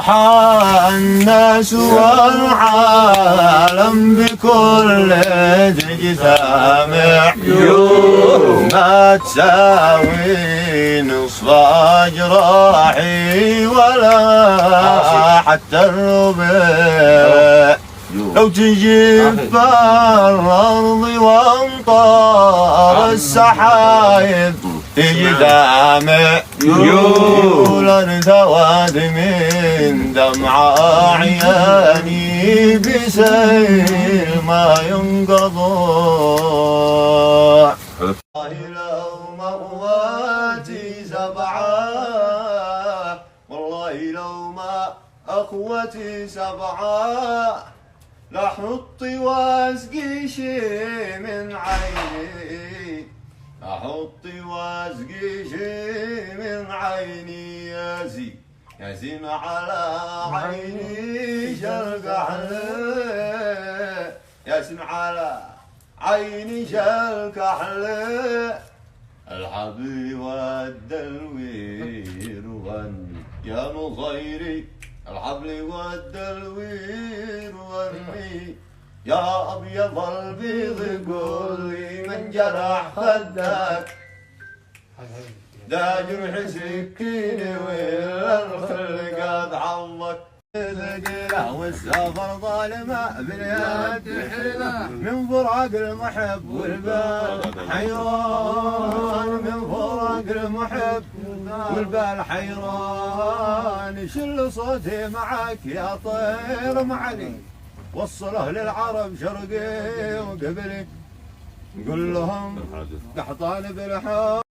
صاح الناس والعالم بكل تجتمع ما تساوي نصف أجراحي ولا حتى الربع لو تجيب بالأرض وامطار السحايب تجتمع يولد ثواد من دمع أعياني بسيل ما ينقضى لو مأواتي سبعة والله لو ما أخوتي سبعة لحطي واسقي شي من عيني أحطي واسقي شي من عيني يا زين على عيني شالكحلة يا زين على عيني شالكحلة الحبيب والدلوير غني يا نظيري الحبل والدلوير غني يا أبيض البيض قول لي من جرح خدك دا جرح سكيني ولا الخل قد عضك والسفر ظالمة باليد حيلة من فراق المحب والبال حيران من فراق المحب والبال حيران شل صوتي معك يا طير معلي وصله للعرب شرقي وقبلي قل لهم قحطان بالحب